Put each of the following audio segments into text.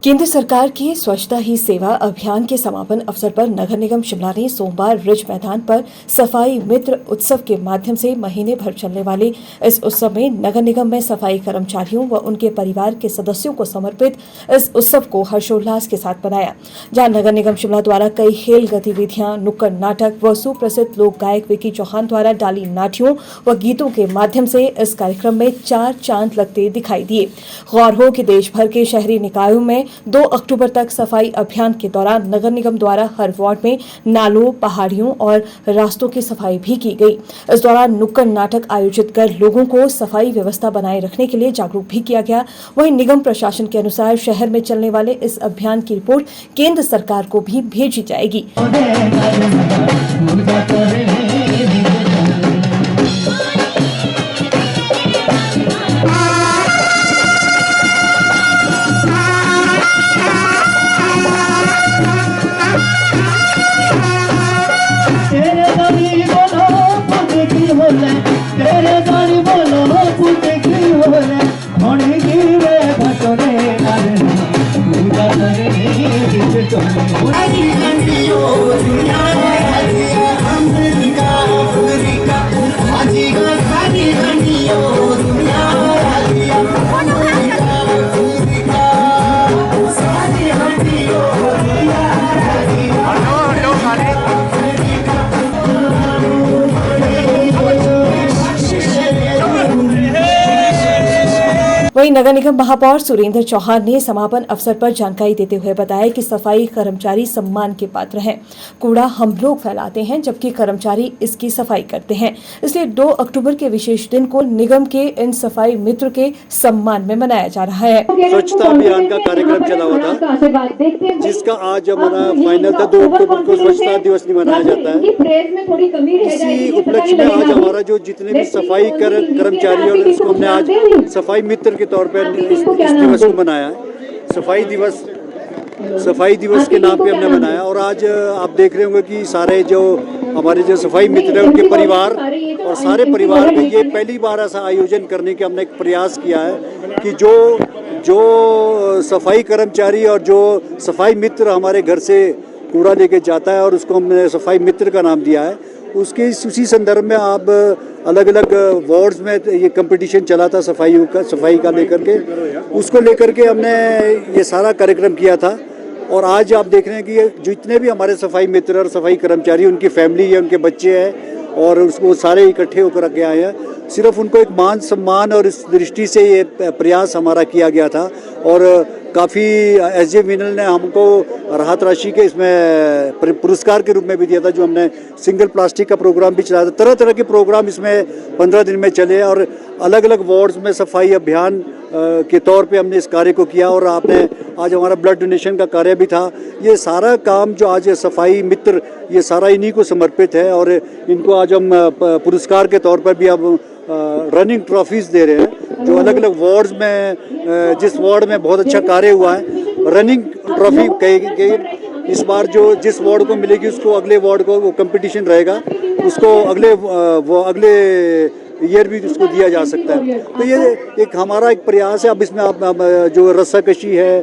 केंद्र सरकार के स्वच्छता ही सेवा अभियान के समापन अवसर पर नगर निगम शिमला ने सोमवार रिज मैदान पर सफाई मित्र उत्सव के माध्यम से महीने भर चलने वाले इस उत्सव में नगर निगम में सफाई कर्मचारियों व उनके परिवार के सदस्यों को समर्पित इस उत्सव को हर्षोल्लास के साथ मनाया, जहां नगर निगम शिमला द्वारा कई खेल गतिविधियां, नुक्कड़ नाटक व सुप्रसिद्ध लोक गायक विकी चौहान द्वारा डाली नाटियों व गीतों के माध्यम से इस कार्यक्रम में चार चांद लगते दिखाई दिए। गौर हो कि देश भर के शहरी निकायों में 2 अक्टूबर तक सफाई अभियान के दौरान नगर निगम द्वारा हर वार्ड में नालों, पहाड़ियों और रास्तों की सफाई भी की गई। इस दौरान नुक्कड़ नाटक आयोजित कर लोगों को सफाई व्यवस्था बनाए रखने के लिए जागरूक भी किया गया। वहीं निगम प्रशासन के अनुसार शहर में चलने वाले इस अभियान की रिपोर्ट केंद्र सरकार को भी भेजी जाएगी। वहीं नगर निगम महापौर सुरेंद्र चौहान ने समापन अवसर पर जानकारी देते हुए बताया कि सफाई कर्मचारी सम्मान के पात्र हैं। कूड़ा हम लोग फैलाते हैं जबकि कर्मचारी इसकी सफाई करते हैं, इसलिए 2 अक्टूबर के विशेष दिन को निगम के इन सफाई मित्र के सम्मान में मनाया जा रहा है। स्वच्छता अभियान का कार्यक्रम चला हुआ था, जिसका आज हमारा फाइनल था। 2 अक्टूबर को स्वच्छता दिवस मनाया जाता है। इसी उपलक्ष्य में आज हमारा जो जितने भी सफाई कर्मचारी और इसको हमने आज सफाई मित्र के तौर पर इस दिवस को मनाया है। सफाई दिवस के नाम पे हमने मनाया। और आज आप देख रहे होंगे कि सारे जो हमारे जो सफाई मित्र हैं उनके परिवार और सारे परिवार में ये पहली बार ऐसा आयोजन करने का हमने एक प्रयास किया है कि जो सफाई कर्मचारी और जो सफाई मित्र हमारे घर से कूड़ा लेके जाता है और उसको हमने सफाई मित्र का नाम दिया है, उसी संदर्भ में आप अलग अलग वार्ड्स में ये कंपटीशन चला था सफाई का लेकर के, उसको लेकर के हमने ये सारा कार्यक्रम किया था। और आज आप देख रहे हैं कि जितने भी हमारे सफाई मित्र और सफाई कर्मचारी, उनकी फैमिली है, उनके बच्चे हैं और उसको सारे इकट्ठे होकर के आए हैं। सिर्फ उनको एक मान सम्मान और इस दृष्टि से ये प्रयास हमारा किया गया था। और काफ़ी एसजे विनल ने हमको राहत राशि के इसमें पुरस्कार के रूप में भी दिया था, जो हमने सिंगल प्लास्टिक का प्रोग्राम भी चलाया था। तरह तरह के प्रोग्राम इसमें 15 दिन में चले और अलग अलग वार्ड्स में सफाई अभियान के तौर पे हमने इस कार्य को किया। और आपने आज हमारा ब्लड डोनेशन का कार्य भी था। ये सारा काम जो आज सफाई मित्र, ये सारा इन्हीं को समर्पित है। और इनको आज हम पुरस्कार के तौर पर भी अब रनिंग ट्रॉफीज दे रहे हैं, जो अलग अलग वार्ड्स में जिस वार्ड में बहुत अच्छा कार्य हुआ है, रनिंग ट्रॉफी कही इस बार जो जिस वार्ड को मिलेगी उसको अगले वार्ड को वो कंपटीशन रहेगा, उसको अगले ईयर भी उसको दिया जा सकता है। तो ये एक हमारा एक प्रयास है। अब इसमें आप जो रस्साकशी है,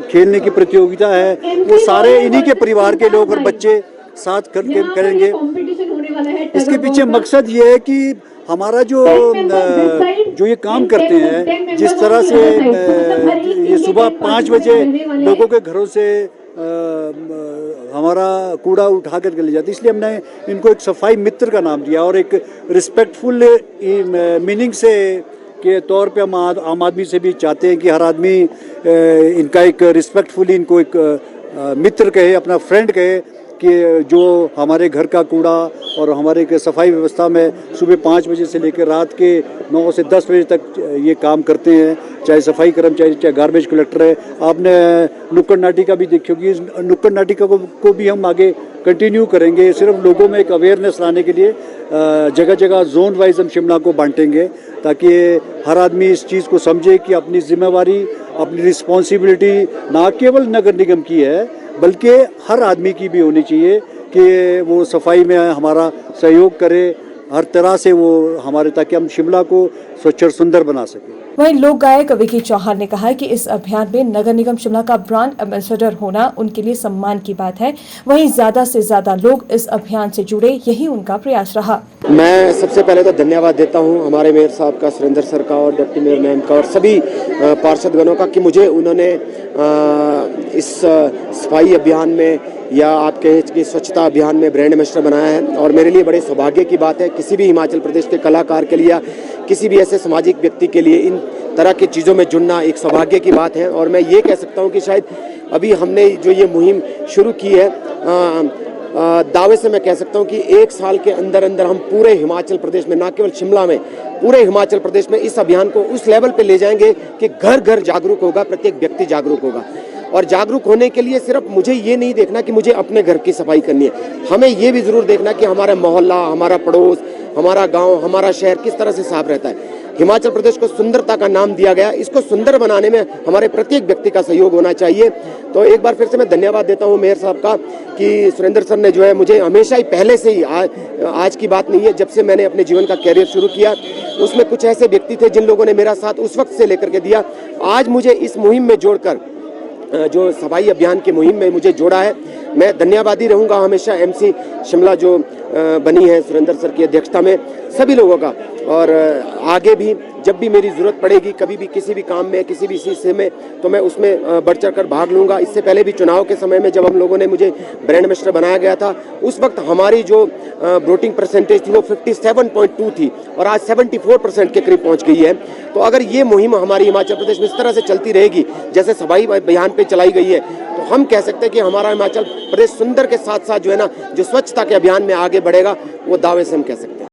खेलने की प्रतियोगिता है, वो सारे इन्हीं के परिवार के लोग और बच्चे साथ करके करेंगे। इसके पीछे मकसद ये है कि हमारा जो ये काम करते हैं, जिस तरह से ये सुबह 5 बजे लोगों के घरों से हमारा कूड़ा उठा कर ले जाते, इसलिए हमने इनको एक सफाई मित्र का नाम दिया। और एक रिस्पेक्टफुल मीनिंग से के तौर पे हम आम आदमी से भी चाहते हैं कि हर आदमी इनका एक रिस्पेक्टफुली इनको एक मित्र कहे, अपना फ्रेंड कहे, कि जो हमारे घर का कूड़ा और हमारे के सफाई व्यवस्था में सुबह 5 बजे से लेकर रात के 9 से 10 बजे तक ये काम करते हैं, चाहे सफाई कर्मचारी, चाहे गार्बेज कलेक्टर है। आपने नुक्कड़ नाटिका भी देखी होगी। नुक्कड़ नाटिका को भी हम आगे कंटिन्यू करेंगे। सिर्फ लोगों में एक अवेयरनेस लाने के लिए जगह जगह जोन वाइज हम शिमला को बांटेंगे, ताकि हर आदमी इस चीज़ को समझे कि अपनी जिम्मेवारी, अपनी रिस्पॉन्सिबिलिटी ना केवल नगर निगम की है बल्कि हर आदमी की भी होनी चाहिए कि वो सफाई में हमारा सहयोग करे हर तरह से, वो हमारे, ताकि हम शिमला को स्वच्छ और सुंदर बना सकें। वहीं लोक गायक विकी चौहान ने कहा कि इस अभियान में नगर निगम शिमला का ब्रांड एम्बेसडर होना उनके लिए सम्मान की बात है। वहीं ज्यादा से ज्यादा लोग इस अभियान से जुड़े, यही उनका प्रयास रहा। मैं सबसे पहले तो धन्यवाद देता हूं हमारे मेयर साहब का, सुरेंद्र सर का और डिप्टी मेयर मैम का और सभी पार्षदगणों का कि मुझे उन्होंने इस सफाई अभियान में या आप कहें कि स्वच्छता अभियान में ब्रांड एम्बेसडर बनाया है। और मेरे लिए बड़े सौभाग्य की बात है किसी भी हिमाचल प्रदेश के कलाकार के लिए या किसी भी ऐसे सामाजिक व्यक्ति के लिए इन तरह की चीज़ों में जुड़ना एक सौभाग्य की बात है। और मैं ये कह सकता हूँ कि शायद अभी हमने जो ये मुहिम शुरू की है, दावे से मैं कह सकता हूं कि 1 साल के अंदर अंदर हम पूरे हिमाचल प्रदेश में, ना केवल शिमला में, पूरे हिमाचल प्रदेश में इस अभियान को उस लेवल पे ले जाएंगे कि घर घर जागरूक होगा, प्रत्येक व्यक्ति जागरूक होगा। और जागरूक होने के लिए सिर्फ मुझे ये नहीं देखना कि मुझे अपने घर की सफाई करनी है, हमें ये भी जरूर देखना कि हमारा मोहल्ला, हमारा पड़ोस, हमारा गाँव, हमारा शहर किस तरह से साफ रहता है। हिमाचल प्रदेश को सुंदरता का नाम दिया गया, इसको सुंदर बनाने में हमारे प्रत्येक व्यक्ति का सहयोग होना चाहिए। तो एक बार फिर से मैं धन्यवाद देता हूं मेयर साहब का कि सुरेंद्र सर ने जो है मुझे हमेशा ही पहले से ही, आज की बात नहीं है, जब से मैंने अपने जीवन का कैरियर शुरू किया उसमें कुछ ऐसे व्यक्ति थे जिन लोगों ने मेरा साथ उस वक्त से लेकर के दिया। आज मुझे इस मुहिम में जोड़कर, जो सफाई अभियान की मुहिम में मुझे जोड़ा है, मैं धन्यवादी रहूंगा हमेशा एमसी शिमला जो बनी है सुरेंद्र सर की अध्यक्षता में, सभी लोगों का। और आगे भी जब भी मेरी ज़रूरत पड़ेगी, कभी भी किसी भी काम में, किसी भी हिस्से में, तो मैं उसमें बढ़ चढ़ कर भाग लूँगा। इससे पहले भी चुनाव के समय में जब हम लोगों ने मुझे ब्रांड एम्बेसडर बनाया गया था, उस वक्त हमारी जो वोटिंग परसेंटेज थी वो 57.2 थी और आज 74% के करीब पहुँच गई है। तो अगर ये मुहिम हमारी हिमाचल प्रदेश में इस तरह से चलती रहेगी जैसे सफाई अभियान पे चलाई गई है, तो हम कह सकते हैं कि हमारा हिमाचल प्रदेश सुंदर के साथ साथ जो है ना, जो स्वच्छता के अभियान में आगे बढ़ेगा, वो दावे से हम कह सकते हैं।